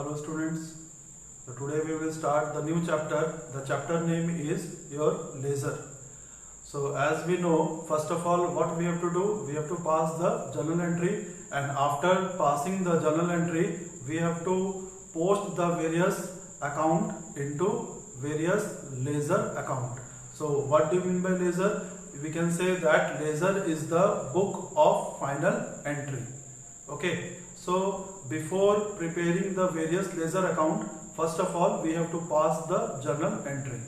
Hello students. So today we will start the new chapter. The chapter name is your ledger. So as we know, first of all what we have to do, we have to pass the journal entry, and after passing the journal entry we have to post the various account into various ledger account. So what do you mean by ledger? We can say that ledger is the book of final entry. Okay, so before preparing the various ledger account, first of all we have to pass the journal entry.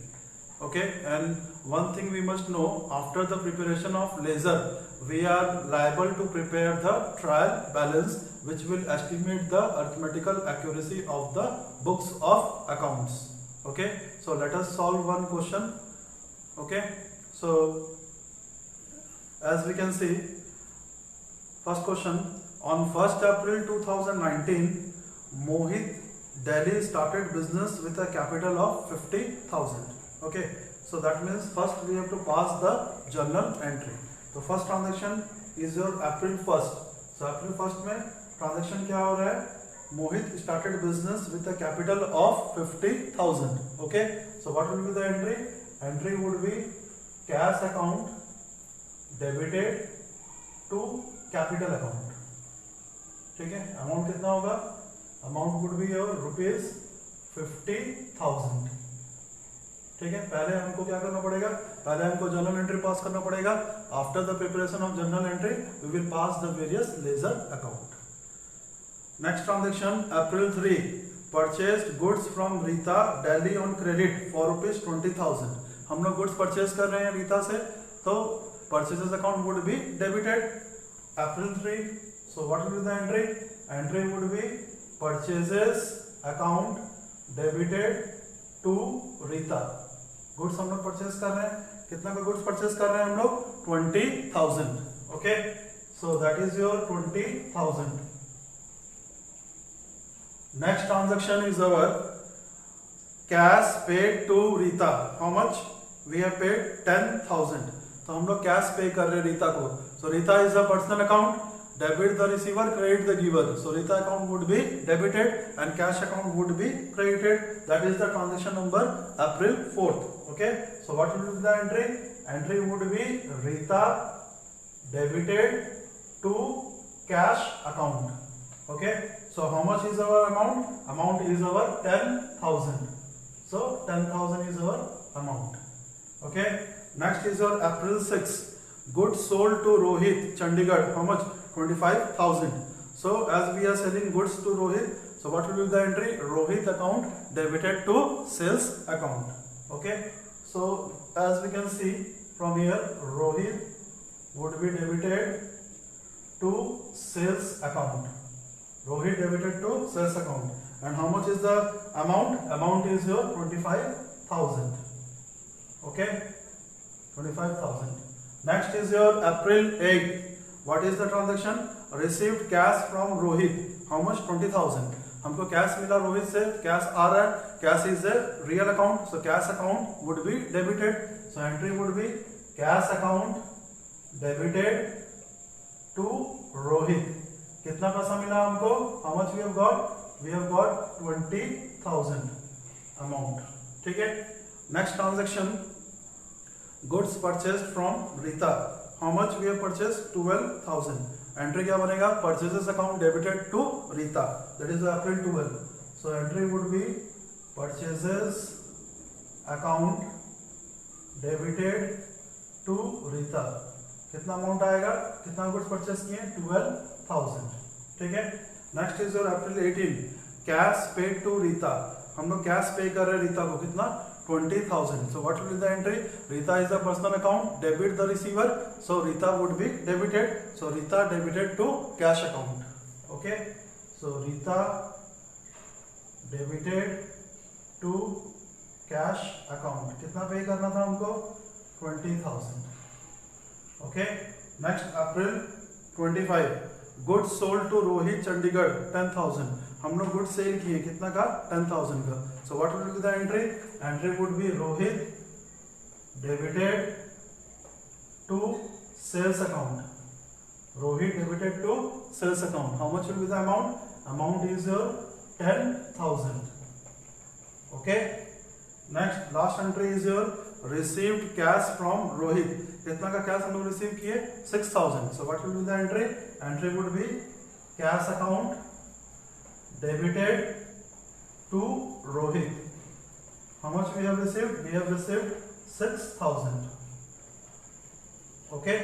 Okay, and one thing we must know, after the preparation of ledger we are liable to prepare the trial balance, which will estimate the arithmetical accuracy of the books of accounts. Okay, so let us solve one question. Okay, so as we can see, first question, on 1st April 2019, Mohit Delhi started business with a capital of 50,000. Okay, so that means first we have to pass the journal entry. So first transaction is your April 1st. So April 1st में transaction क्या हो रहा है? Mohit started business with a capital of 50,000. Okay, so what will be the entry? Entry would be cash account debited to capital account. ठीक है, amount कितना होगा? Amount would be your rupees 50,000. ठीक है, पहले हमको क्या करना पड़ेगा? पहले हमको जर्नल एंट्री पास करना पड़ेगा. After the preparation of journal entry we will pass the various ledger account. Next transaction, April 3, purchased goods from Rita Delhi on credit for rupees 20,000. हम लोग गुड्स परचेज कर रहे हैं रीता से, तो purchases account would be debited. April 3, so what will be the entry? Entry would be purchases account debited to Rita. Goods हम लोग purchase कर रहे हैं. कितना का गुड्स परचेज कर रहे हैं हम लोग? 20,000. Okay, so that is your 20,000. Next transaction is our cash paid to Rita. How much? We have paid 10,000. तो हम लोग कैश पे कर रहे हैं रीता को. So Rita is a personal account. Debit the receiver, credit the giver. So Rita account would be debited and cash account would be credited. That is the transaction number April 4th. Okay, so what will be the entry? Entry would be Rita debited to cash account. Okay, so how much is our amount? Amount is our 10,000. So 10,000 is our amount. Okay, next is our April 6. Goods sold to Rohit, Chandigarh. How much? 25,000. So as we are selling goods to Rohit, so what will be the entry? Rohit account debited to sales account. Okay, so as we can see from here, Rohit would be debited to sales account. Rohit debited to sales account. And how much is the amount? Amount is your 25,000. Okay, 25,000. Next is your April 8. What is the transaction? Received cash from Rohit. How much? 20,000. हमको cash मिला रोहित से, cash आ रहा है. Cash is a real account, so cash account would be debited. So entry would be cash account debited to Rohit. कितना पैसा मिला हमको? How much we have got? We have got 20,000 amount. ठीक है. Next transaction, goods purchased from Rita. How much we have purchased? 12,000. Entry क्या बनेगा? Purchases account debited to Rita. That is April 12. So entry would be purchases account debited to Rita. कितना amount आएगा? कितना goods purchase किए? 12,000. ठीक है. Next is your April 18. Cash paid to Rita. हम लोग कैश पे कर रहे हैं रीता को. कितना? 20,000. So what will be the entry? Rita is a personal account. Debit the receiver. So Rita would be debited. So Rita debited to cash account. Okay. So Rita debited to cash account. कितना पे करना था हमको? 20,000. Okay. Next April 25. Goods sold to Rohit Chandigarh 10,000. हम लोग good cell किए. कितना का? 10,000 का. So what will be the entry? Entry would be Rohit debited to sales account. Rohit debited to sales account. How much will be the amount? Amount is your 10,000. Okay. Next last entry is your received cash from Rohit. कितना का cash हम लोग receive किए? 6,000. So what will be the entry? Entry would be cash account debited to Rohit. How much we have received? We have received 6,000. Okay.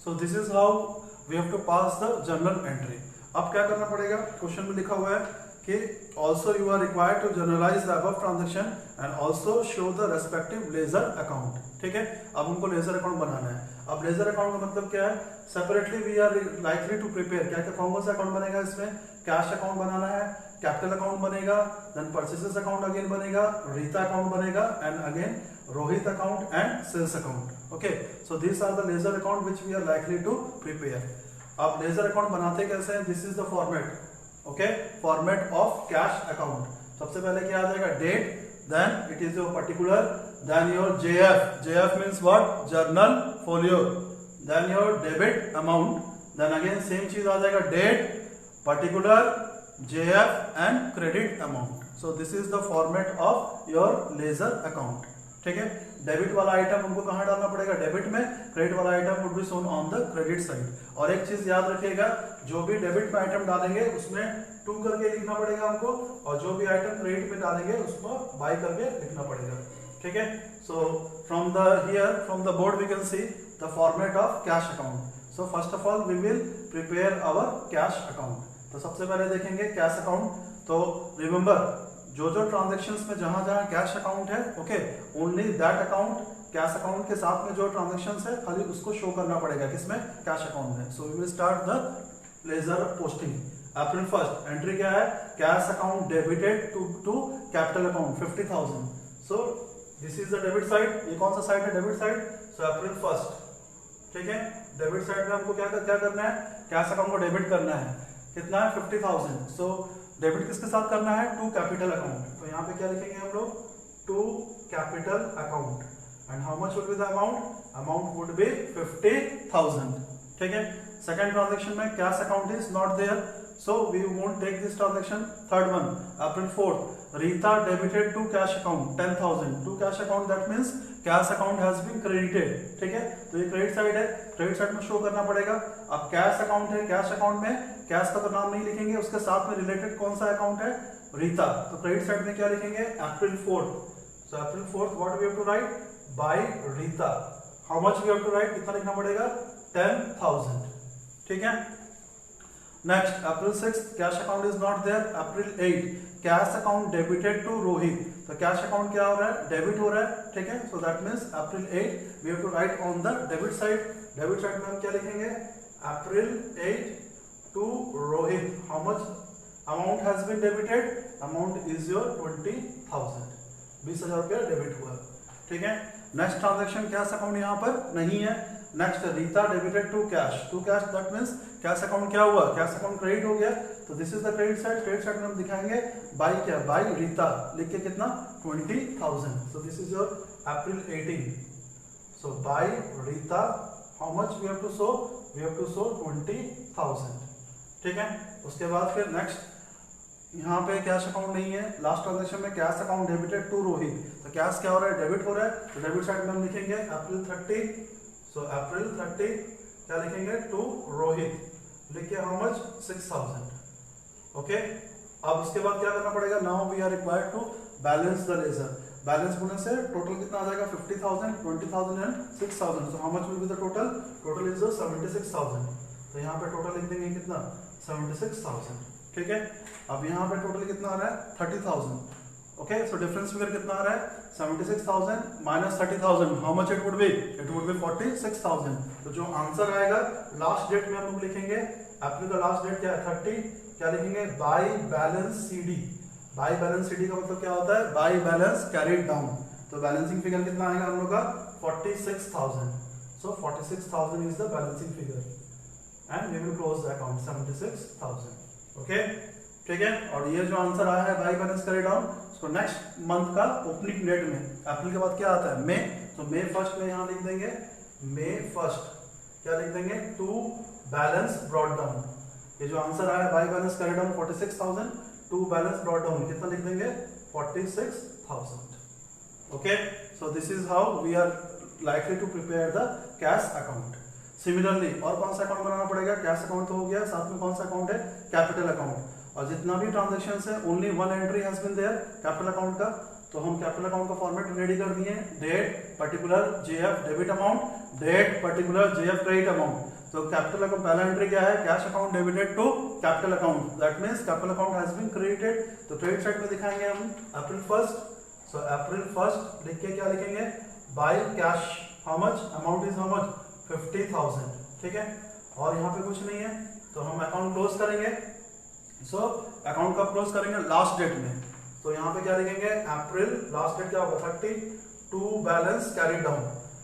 So this is how we have to pass the journal entry. अब क्या करना पड़ेगा? Question में लिखा हुआ है कि also you are required to journalize the above transaction and also show the respective ledger account. ठीक है, अब हमको लेजर अकाउंट बनाना है. अब लेजर अकाउंट का मतलब क्या है? Separately we are likely to prepare. क्या क्या कौन सा अकाउंट बनेगा इसमें? कैश अकाउंट बनाना है, कैपिटल अकाउंट बनेगा, देन परचेसेस अकाउंट अगेन बनेगा, रीता अकाउंट बनेगा, and again Rohit account and sales account. Okay, so this are the ledger account which we are likely to prepare. अब लेजर अकाउंट बनाते कैसे हैं? This is the format. Okay, format of cash account. सबसे पहले क्या आ जाएगा? Date, then it is your particular, then your JF means what? Journal folio, then your debit amount, then again same चीज आ जाएगा date, particular, JF and credit amount. So this is the format of your ledger account. ठीक है, debit वाला item हमको कहाँ डालना पड़ेगा? Debit में. क्रेडिट वाला item would be shown on the credit side. और एक चीज याद रखिएगा, जो भी डेबिट में आइटम डालेंगे उसमें टू करके लिखना पड़ेगा हमको, और जो भी आइटम क्रेडिट में डालेंगे उसको बाय करके लिखना पड़ेगा. ठीक है, so from the board we can see the format of cash account. So first of all we will prepare our cash account. तो सबसे पहले देखेंगे कैश अकाउंट. तो रिमेंबर, जो ट्रांजेक्शन्स में जहां जहां कैश अकाउंट है, okay, only that account, cash account के साथ में जो ट्रांजेक्शन्स है खाली उसको शो करना पड़ेगा. किसमें? कैश अकाउंट में. So we will start the ledger posting. April 1st entry क्या है? Cash account debited to capital account 50,000. So this is the debit side. ये कौन सा साइड है? Debit side. So April 1st. ठीक है, डेबिट साइड में हमको क्या करना है? कैश अकाउंट को डेबिट करना है. कितना है? 50,000. सो डेबिट किसके साथ करना है? To capital account. तो यहाँ पे क्या लिखेंगे हम लोग? To capital account. And how much would be the amount? Amount would be 50,000. ठीक है. सेकंड ट्रांजैक्शन में cash account is not there, so we won't take this transaction. Third one, April 4th, Rita debited to cash account 10,000. To cash account, that means cash account has been credited. ठीक है, तो ये credit side है, credit side में show करना पड़ेगा. अब cash account है, कैश अकाउंट में कैश का तो नाम नहीं लिखेंगे, उसके साथ में रिलेटेड कौन सा अकाउंट है? रीता. तो क्रेडिट साइड में क्या लिखेंगे? April 4th. So April 4th, what we have to write? By Rita. How much we have to write? कितना लिखना पड़ेगा? 10,000. ठीक है. Next, April 6th, cash account is not there. April 8, cash account debited to Rohit. तो cash account क्या हो रहा है? डेबिट हो रहा है. ठीक है, so that means April 8 we have to write on the debit side. Debit side में हम क्या लिखेंगे? April 8 to Rohit. How much amount has been debited? Amount is your 20,000. 20,000 रुपया डेबिट हुआ. ठीक है. नेक्स्ट ट्रांजेक्शन कैश अकाउंट यहाँ पर नहीं है. Next, Rita debited to cash. To cash, that means cash account क्या हुआ? कैश अकाउंट क्रेडिट हो गया. तो this is the credit side. Credit side में हम दिखाएंगे बाय क्या? बाय रीता. लिख के कितना? 20,000. So this is your April 18. So by Rita, how much we have to show? We have to show 20,000. ठीक है. उसके बाद फिर नेक्स्ट यहाँ पे कैश अकाउंट नहीं है. लास्ट ट्रांजेक्शन में cash account debited to Rohit. तो कैश क्या हो रहा है? डेबिट हो रहा है. तो डेबिट साइड में हम लिखेंगे April 30. सो April 30 क्या लिखेंगे? टू रोहित. लिखिए हाउ मच? 6,000. ओके. अब उसके बाद क्या करना पड़ेगा? Now we are required to balance the ledger. Balance होने से टोटल कितना आ जाएगा? 50,000, 20,000 and 6,000. So how much will be the total? Total is 76,000. तो यहाँ पे टोटल लिख देंगे कितना? 76,000. ठीक है. अब यहाँ पे टोटल कितना आ रहा है? 30,000. ओके. सो डिफरेंस फिगर कितना आ रहा है? 76,000 minus 30,000. How much it would be? It would be 46,000. तो जो आंसर आएगा लास्ट डेट में हम लोग लिखेंगे. अप्रैल का लास्ट डेट क्या है? 30. क्या लिखेंगे? By balance CD. By balance CD का मतलब क्या होता है? By balance carried down. तो बैलेंसिंग फिगर कितना आएगा हम लोग का? 46,000. So 46,000 is the balancing figure and we will close the account 76,000. Okay. ठीक है. और ये जो आंसर आया है बाय बैलेंस कैरीड डाउन, उसको नेक्स्ट मंथ का ओपनिंग डेट में, अप्रैल के बाद क्या आता है? मई. तो May 1st में यहाँ लिख देंगे May 1st. क्या लिख देंगे? To balance brought down. ये जो आंसर आया by balance carry down 46,000, to balance brought down कितना लिख देंगे 46,000. Okay, so this is how we are likely to prepare the cash account. Similarly और कौन सा अकाउंट बनाना पड़ेगा, कैश अकाउंट तो हो गया, साथ में कौन सा अकाउंट है, कैपिटल अकाउंट. और जितना भी ट्रांजेक्शन है only one entry has been there capital account का. तो हम कैपिटल अकाउंट का फॉर्मेट रेडी कर दिए, date particular JF debit amount, date particular JF credit amount. तो कैपिटल अकाउंट पहला एंट्री क्या है, cash account debited to capital account, that means capital account has been created. तो क्रेडिट साइड में दिखाएंगे हम अप्रैल 1. सो अप्रैल 1 लिख के क्या लिखेंगे, by cash how much, amount is how much 50,000. ठीक है, और यहाँ पे कुछ नहीं है तो हम अकाउंट क्लोज करेंगे. सो अकाउंट कब क्लोज करेंगे, लास्ट डेट में. तो यहाँ पे क्या लिखेंगे, अप्रैल लास्ट डेट क्या होगा 30, टू बैलेंस कैरी डाउन.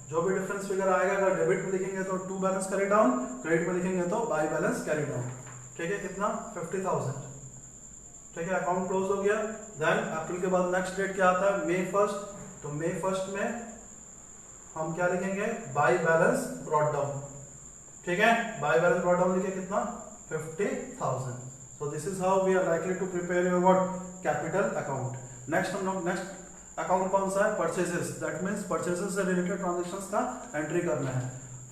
जो भी डिफरेंस फिगर आएगा अगर डेबिट में लिखेंगे तो to balance carry down, credit में लिखेंगे तो बाय बैलेंस कैरी डाउन. ठीक है, कितना 50,000. ठीक है, अकाउंट क्लोज हो गया. देन अप्रैल के बाद नेक्स्ट डेट क्या आता है, May 1. तो May 1 में हम क्या लिखेंगे, बाय बैलेंस ब्रॉट डाउन. ठीक है, बाय बैलेंस ब्रॉट डाउन लिखे कितना 50,000. So this is how we are likely to prepare your what capital account. Next हम लोग next अकाउंट कौन सा है, परचेजेस. दैट मींस परचेजेस से रिलेटेड ट्रांजैक्शंस का एंट्री करना है.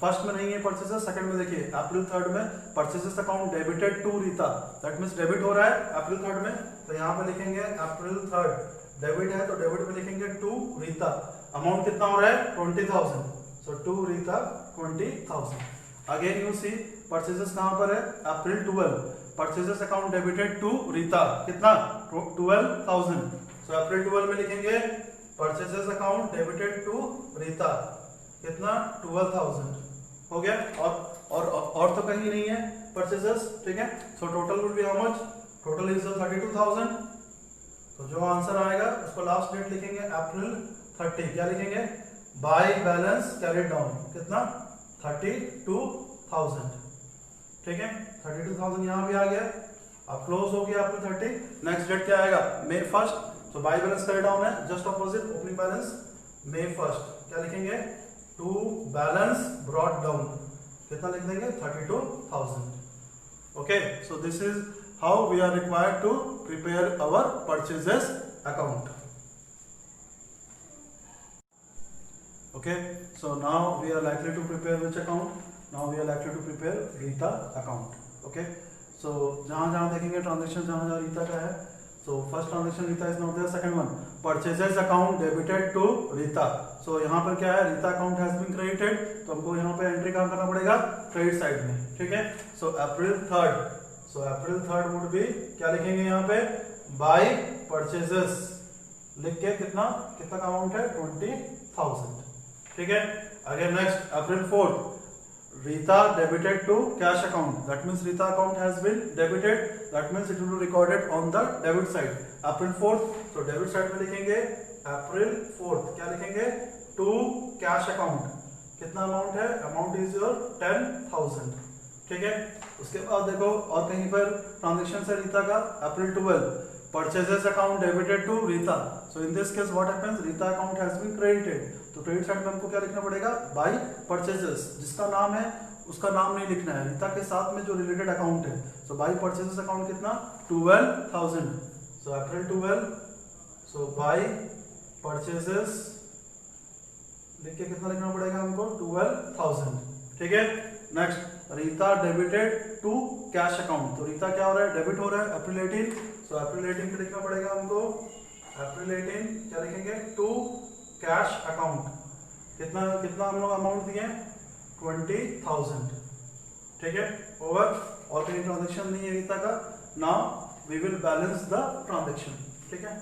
फर्स्ट में नहीं है परचेजेस, सेकंड में देखिए अप्रैल 3 में purchases account debited to Rita, that means debit हो रहा है अप्रैल 3 में. तो यहाँ पे लिखेंगे अप्रैल 3 डेबिट है तो डेबिट में लिखेंगे टू रीता. अमाउंट कितना हो रहा है 20,000. So to Rita 20,000. Again you see purchases कहां पर है, April 12 purchases account debited to Rita कितना 12,000. सो अप्रैल 12 में लिखेंगे purchases account debited to Rita कितना 12,000. हो गया. और तो कहीं नहीं है परचेजेस. ठीक है, so total will be how much, total is 32,000. तो जो आंसर आएगा उसको लास्ट डेट लिखेंगे अप्रैल 30. क्या लिखेंगे, बाय बैलेंस कैरिड डाउन कितना 32,000. ठीक है, 32,000 यहाँ भी आ गया. अब क्लोज हो गया अप्रैल 30. नेक्स्ट डेट क्या आएगा, May 1. तो बाय बैलेंस कैरिड डाउन है, just opposite opening balance May 1. क्या लिखेंगे, टू बैलेंस ब्रॉट डाउन कितना लिख देंगे 32,000. Okay, so this is how we are required to prepare our purchases account. Okay, so now we are likely to prepare which account? Now we are likely to prepare Rita account. Okay, so जहाँ देखेंगे transaction जहाँ रीता का है. So first transaction Rita is not there. Second one purchases account debited to Rita. So यहाँ पर क्या है, Rita account has been credited. तो हमको यहाँ पे एंट्री कहाँ करना पड़ेगा, क्रेडिट साइड में. ठीक है, so April 3. So April 3 would be क्या लिखेंगे यहाँ पे, buy purchases लिख के कितना अमाउंट है 20,000. ठीक है, again next April 4 Rita debited to cash account, that means Rita account has been debited, that means it will be recorded on the debit side April 4. तो डेबिट साइड में लिखेंगे अप्रैल 4 क्या लिखेंगे, टू कैश अकाउंट कितना अमाउंट है, अमाउंट इज योर 10,000. ठीक है, उसके बाद देखो और कहीं पर ट्रांजेक्शन है रीता का अप्रैल 12 purchases account debited to Rita. So in this case what happens, Rita account has been credited. तो क्रेडिट साइड में हमको क्या लिखना पड़ेगा, बाय परचेजेस. जिसका नाम है उसका नाम नहीं लिखना है, रीता के साथ में जो रिलेटेड अकाउंट है. सो बाय परचेजेस अकाउंट कितना 12,000. So April 12. So by purchases लिख के कितना लिखना पड़ेगा हमको 12,000. ठीक है, next Rita debited to cash account. तो रीता क्या हो रहा है, डेबिट हो रहा है अप्रैल 18. सो अप्रैल 18 पे लिखना पड़ेगा हमको अप्रैल 18 क्या लिखेंगे, टू कैश अकाउंट कितना हम लोग अमाउंट दिए 20,000. ठीक है, ओवर. और कहीं ट्रांजेक्शन नहीं है रीता का. Now we will balance the transaction. ठीक है,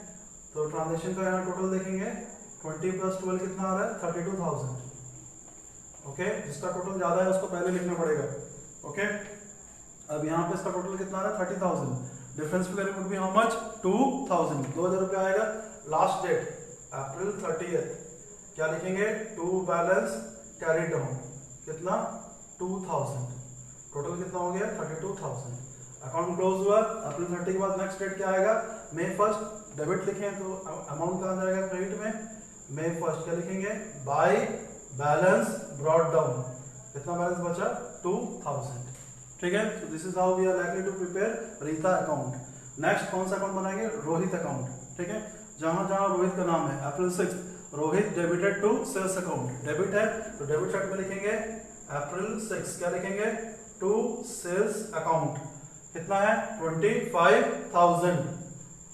तो ट्रांजेक्शन का यहाँ टोटल देखेंगे 20 + 12 कितना आ रहा है 32,000. ओके, जिसका टोटल ज्यादा है उसको पहले लिखना पड़ेगा. ओके, अब यहाँ पे इसका टोटल कितना आ रहा है 30,000. Difference figure would be how much 2,000. 2,000 रुपया आएगा. लास्ट डेट अप्रैल 30 क्या लिखेंगे, टू बैलेंस कैरी डाउन कितना 2,000. टोटल कितना हो गया 32,000. अकाउंट क्लोज हुआ अप्रैल 30 के बाद. नेक्स्ट डेट क्या आएगा, May 1. डेबिट लिखें तो अमाउंट कहाँ जाएगा क्रेडिट में, May 1 क्या लिखेंगे, बाय बैलेंस ब्रॉट डाउन कितना बैलेंस बचा 2,000. ठीक है। So this is how we are likely to prepare Rita account. Next कौन सा अकाउंट बनाएंगे, रोहित अकाउंट, ठीक है। जहां जहां रोहित का नाम है, April 6 Rohit debited to sales account, debit है तो डेबिट साइड में लिखेंगे अप्रैल 6, क्या लिखेंगे, टू सेल्स अकाउंट, कितना है 25,000,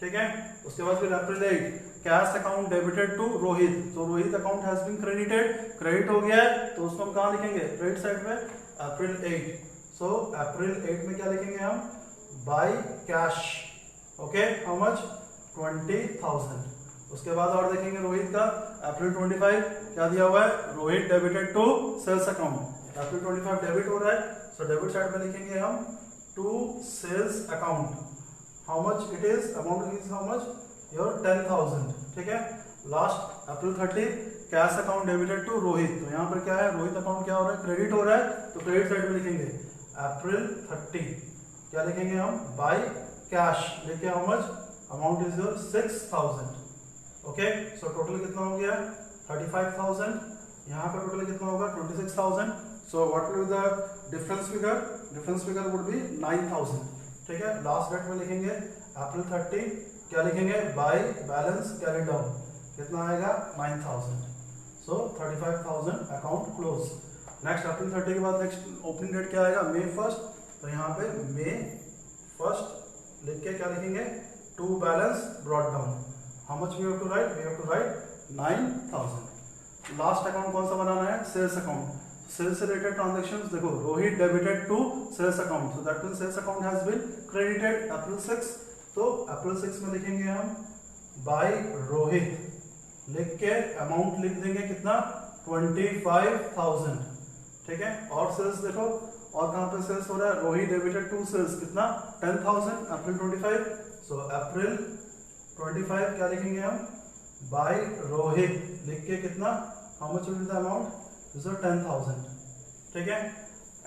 ठीक है। उसके बाद फिर April 8 cash account debited to Rohit, तो Rohit account has been credited, credit हो गया है तो उसको हम कहां लिखेंगे, क्रेडिट साइड में अप्रैल 8। सो अप्रैल 8 में क्या लिखेंगे हम, by cash, okay, how much 20,000। उसके बाद और देखेंगे रोहित का अप्रैल 25 क्या दिया हुआ है, Rohit debited to sales account, अप्रैल 25 डेबिट हो रहा है, सो डेबिट साइड में लिखेंगे हम to sales account, how much it is, amount is how much your 10,000, ठीक है। Last April 30 cash account debited to Rohit, तो यहाँ पर क्या है, रोहित अकाउंट क्या हो रहा है, क्रेडिट हो रहा है, तो क्रेडिट साइड में लिखेंगे अप्रैल 30 क्या लिखेंगे हम, बाय कैश, लिखे how much, amount is your 6,000, okay. So total कितना हो गया 35,000, यहाँ पर टोटल कितना होगा 26,000। So what will be the difference figure, difference figure would be 9,000, ठीक है। लास्ट डेट में लिखेंगे अप्रैल 30 क्या लिखेंगे, बाय बैलेंस कैरी डाउन, कितना आएगा 9,000। सो 35,000 अकाउंट क्लोज। नेक्स्ट अप्रैल 30 के बाद नेक्स्ट ओपनिंग डेट क्या आएगा, May 1, तो यहाँ पे May 1 लिख के क्या लिखेंगे, to balance brought down, how much we have to write, we have to write 9,000। Last account कौन सा बनाना है, सेल्स अकाउंट। सेल्स से रिलेटेड ट्रांजैक्शंस देखो, Rohit debited to sales account, so that means sales account has been credited April 6, तो अप्रैल 6 में लिखेंगे हम बाय रोहित, लिख के अमाउंट लिख देंगे कितना 25,000, ठीक है। और सेल्स देखो, और कहां पे सेल्स हो रहा है, रोहित डेबिटेड टू सेल्स कितना 10,000 अप्रैल 25, सो अप्रैल 25 क्या लिखेंगे हम, बाय रोहित, लिख के कितना, how much will the amount, this is 10,000, ठीक है।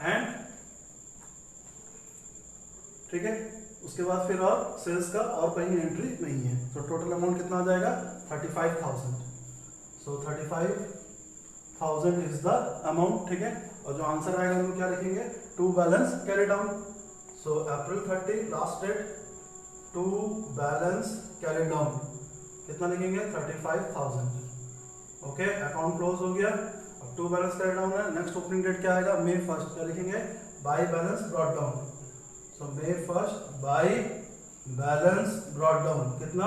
एंड ठीक है, उसके बाद फिर और सेल्स का और कहीं एंट्री नहीं है, तो टोटल अमाउंट कितना आ जाएगा 35,000। सो 35,000 इज द अमाउंट, ठीक है। और जो आंसर आएगा हम क्या लिखेंगे, to balance carry down. So April 30 last date, to balance carry down, कितना लिखेंगे 35,000, ओके। अकाउंट क्लोज हो गया, अब टू बैलेंस कैरी डाउन है। नेक्स्ट ओपनिंग डेट क्या आएगा, May 1, क्या लिखेंगे, by balance brought down, so May 1 by balance brought down, कितना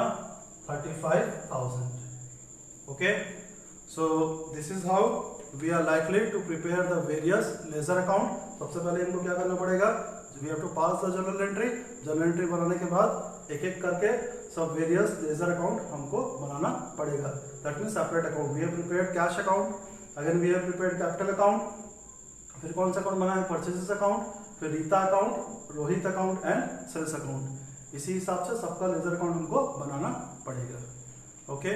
35,000, okay. So this is how we are likely to prepare the various ledger account. सबसे पहले इनको क्या करना पड़ेगा, we have to pass the journal entry, journal entry बनाने के बाद एक एक करके सब वेरियस लेजर अकाउंट हमको बनाना पड़ेगा, that means separate account. We have prepared cash account, again we have prepared capital account, फिर कौन सा अकाउंट बना है, परचेजेस अकाउंट, फिर Rita account, Rohit account and sales account. इसी हिसाब से सबका लेजर अकाउंट हमको बनाना पड़ेगा, okay.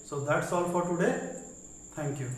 So that's all for today, thank you.